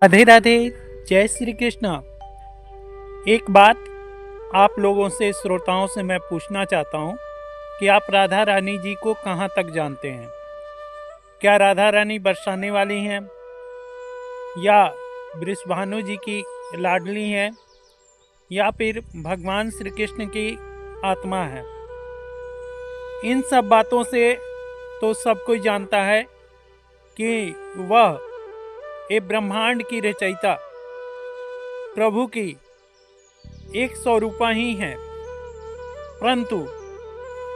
राधे राधे। जय श्री कृष्ण। एक बात आप लोगों से, श्रोताओं से मैं पूछना चाहता हूँ कि आप राधा रानी जी को कहाँ तक जानते हैं? क्या राधा रानी बरसाने वाली हैं, या वृषभानु जी की लाडली हैं, या फिर भगवान श्री कृष्ण की आत्मा है? इन सब बातों से तो सब कोई जानता है कि वह एक ब्रह्मांड की रचयिता प्रभु की एक स्वरूपा ही है। परंतु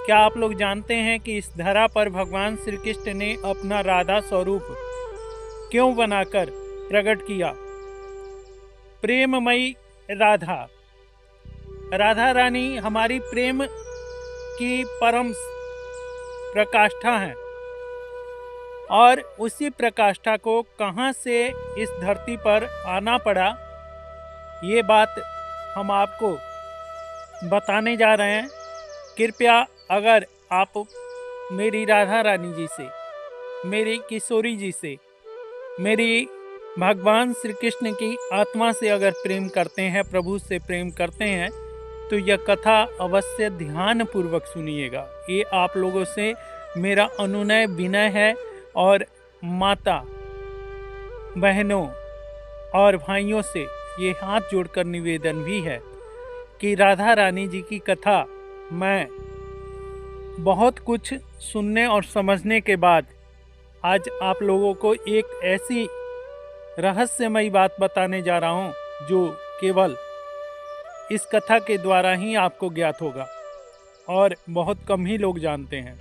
क्या आप लोग जानते हैं कि इस धरा पर भगवान श्री कृष्ण ने अपना राधा स्वरूप क्यों बनाकर प्रकट किया? प्रेममयी राधा, राधा रानी हमारी प्रेम की परम प्रकाष्ठा है, और उसी प्रकाष्ठा को कहाँ से इस धरती पर आना पड़ा, ये बात हम आपको बताने जा रहे हैं। कृपया अगर आप मेरी राधा रानी जी से, मेरी किशोरी जी से, मेरी भगवान श्री कृष्ण की आत्मा से अगर प्रेम करते हैं, प्रभु से प्रेम करते हैं, तो यह कथा अवश्य ध्यानपूर्वक सुनिएगा। ये आप लोगों से मेरा अनुनय विनय है, और माता बहनों और भाइयों से ये हाथ जोड़कर निवेदन भी है कि राधा रानी जी की कथा मैं बहुत कुछ सुनने और समझने के बाद आज आप लोगों को एक ऐसी रहस्यमयी बात बताने जा रहा हूँ जो केवल इस कथा के द्वारा ही आपको ज्ञात होगा, और बहुत कम ही लोग जानते हैं।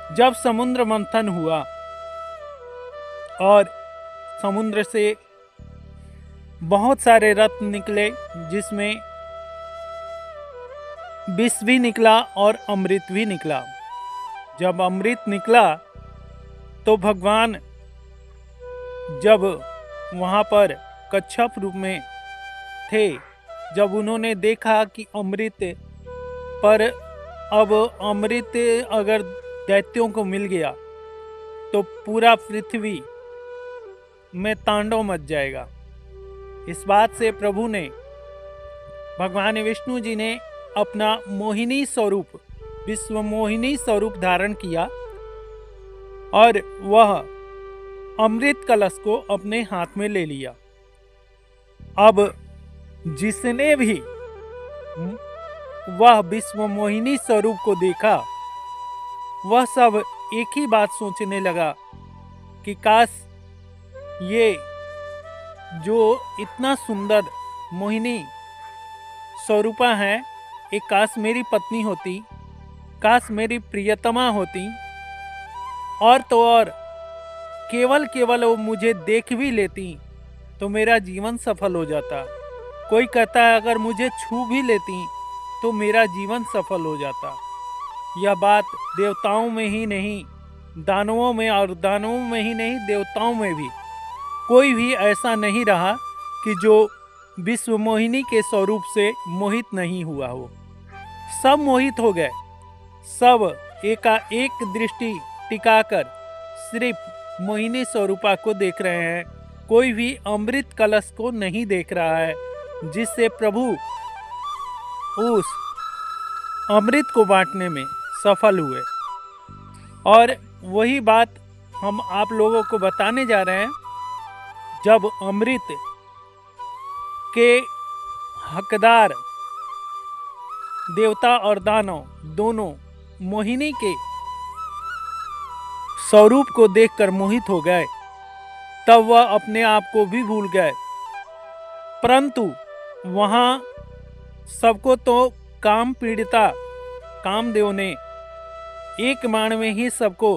जब समुद्र मंथन हुआ और समुद्र से बहुत सारे रत्न निकले, जिसमें विष भी निकला और अमृत भी निकला। जब अमृत निकला तो भगवान जब वहाँ पर कच्छप रूप में थे, जब उन्होंने देखा कि अमृत पर अब अमृत अगर दैत्यों को मिल गया तो पूरा पृथ्वी में तांडव मच जाएगा। इस बात से प्रभु ने, भगवान विष्णु जी ने अपना मोहिनी स्वरूप, विश्व मोहिनी स्वरूप धारण किया, और वह अमृत कलश को अपने हाथ में ले लिया। अब जिसने भी वह विश्व मोहिनी स्वरूप को देखा, वह सब एक ही बात सोचने लगा कि काश ये जो इतना सुंदर मोहिनी स्वरूपा है, एक काश मेरी पत्नी होती, काश मेरी प्रियतमा होती, और तो और केवल वो मुझे देख भी लेती तो मेरा जीवन सफल हो जाता। कोई कहता है अगर मुझे छू भी लेती तो मेरा जीवन सफल हो जाता। यह बात देवताओं में ही नहीं, दानवों में, और दानवों में ही नहीं, देवताओं में भी कोई भी ऐसा नहीं रहा कि जो विश्व मोहिनी के स्वरूप से मोहित नहीं हुआ हो। सब मोहित हो गए, सब एकाएक दृष्टि टिकाकर सिर्फ मोहिनी स्वरूपा को देख रहे हैं। कोई भी अमृत कलश को नहीं देख रहा है, जिससे प्रभु उस अमृत को बांटने में सफल हुए। और वही बात हम आप लोगों को बताने जा रहे हैं। जब अमृत के हकदार देवता और दानव दोनों मोहिनी के स्वरूप को देखकर मोहित हो गए, तब वह अपने आप को भी भूल गए। परंतु वहां सबको तो काम पीड़िता कामदेव ने एक बाण में ही सबको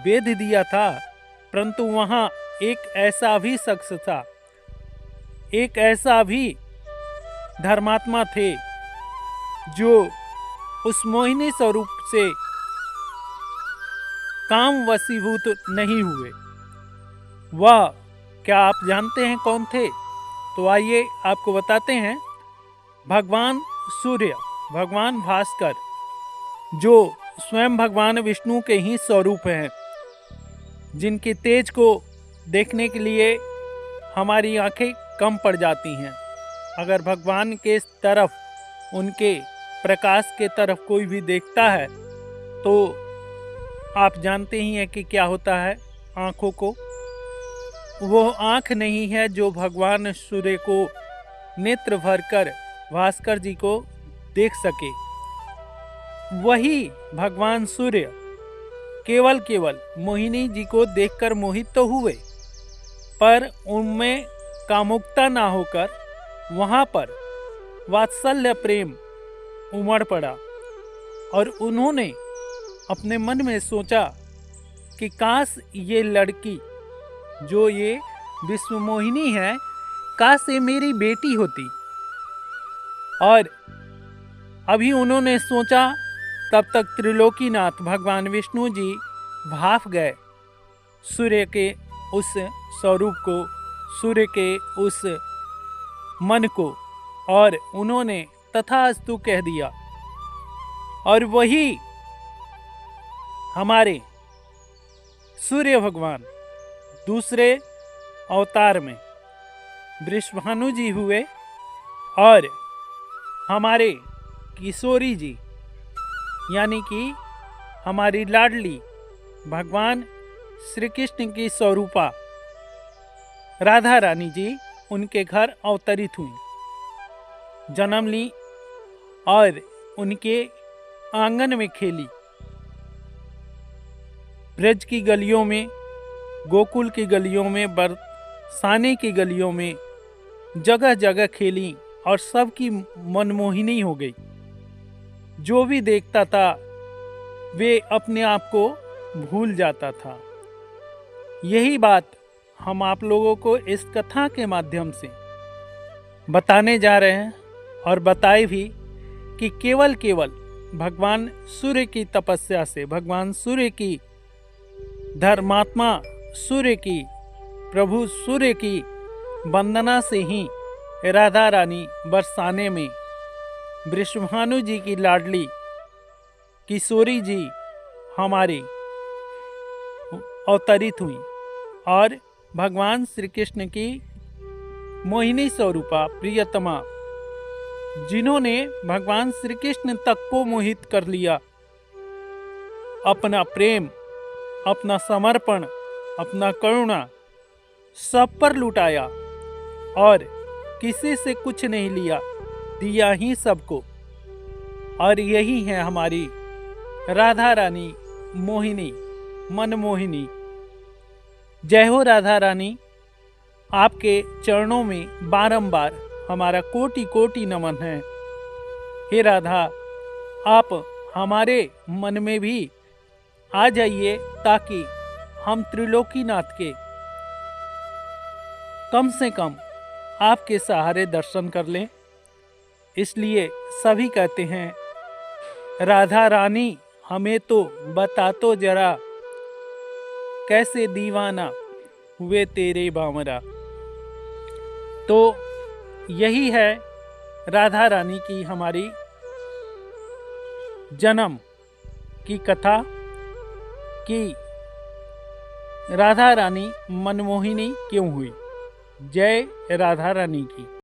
बेध दिया था। परंतु वहां एक ऐसा भी शख्स था, एक ऐसा भी धर्मात्मा थे, जो उस मोहिनी स्वरूप से काम वशीभूत नहीं हुए। वह क्या आप जानते हैं कौन थे? तो आइए आपको बताते हैं। भगवान सूर्य, भगवान भास्कर, जो स्वयं भगवान विष्णु के ही स्वरूप हैं, जिनके तेज को देखने के लिए हमारी आंखें कम पड़ जाती हैं। अगर भगवान के तरफ, उनके प्रकाश के तरफ कोई भी देखता है तो आप जानते ही हैं कि क्या होता है आंखों को। वो आंख नहीं है जो भगवान सूर्य को नेत्र भरकर भास्कर जी को देख सके। वही भगवान सूर्य केवल मोहिनी जी को देखकर मोहित तो हुए, पर उनमें कामुकता ना होकर वहां पर वात्सल्य प्रेम उमड़ पड़ा और उन्होंने अपने मन में सोचा कि काश ये लड़की, जो ये विश्वमोहिनी है, काश ये मेरी बेटी होती। और अभी उन्होंने सोचा, तब तक त्रिलोकीनाथ भगवान विष्णु जी भाप गए सूर्य के उस स्वरूप को, सूर्य के उस मन को, और उन्होंने तथास्तु कह दिया। और वही हमारे सूर्य भगवान दूसरे अवतार में वृषभानु जी हुए और हमारे किशोरी जी यानी कि हमारी लाडली भगवान श्री कृष्ण की स्वरूपा राधा रानी जी उनके घर अवतरित हुई, जन्म ली और उनके आंगन में खेली। ब्रज की गलियों में, गोकुल की गलियों में, बरसाने की गलियों में जगह जगह खेली और सबकी मनमोहिनी हो गई। जो भी देखता था वे अपने आप को भूल जाता था। यही बात हम आप लोगों को इस कथा के माध्यम से बताने जा रहे हैं और बताए भी कि केवल भगवान सूर्य की तपस्या से, भगवान सूर्य की, धर्मात्मा सूर्य की, प्रभु सूर्य की वंदना से ही राधा रानी बरसाने में वृषभानु जी की लाडली किशोरी जी हमारी अवतरित हुई और भगवान श्री कृष्ण की मोहिनी स्वरूपा प्रियतमा, जिन्होंने भगवान श्री कृष्ण तक को मोहित कर लिया, अपना प्रेम, अपना समर्पण, अपना करुणा सब पर लुटाया और किसी से कुछ नहीं लिया, दिया ही सबको। और यही है हमारी राधा रानी मोहिनी, मनमोहिनी। जय हो राधा रानी, आपके चरणों में बारंबार हमारा कोटि कोटि नमन है। हे राधा, आप हमारे मन में भी आ जाइए ताकि हम त्रिलोकीनाथ के कम से कम आपके सहारे दर्शन कर लें। इसलिए सभी कहते हैं, राधा रानी हमें तो बता तो जरा, कैसे दीवाना हुए तेरे बामरा। तो यही है राधा रानी की हमारी जन्म की कथा कि राधा रानी मनमोहिनी क्यों हुई। जय राधा रानी की।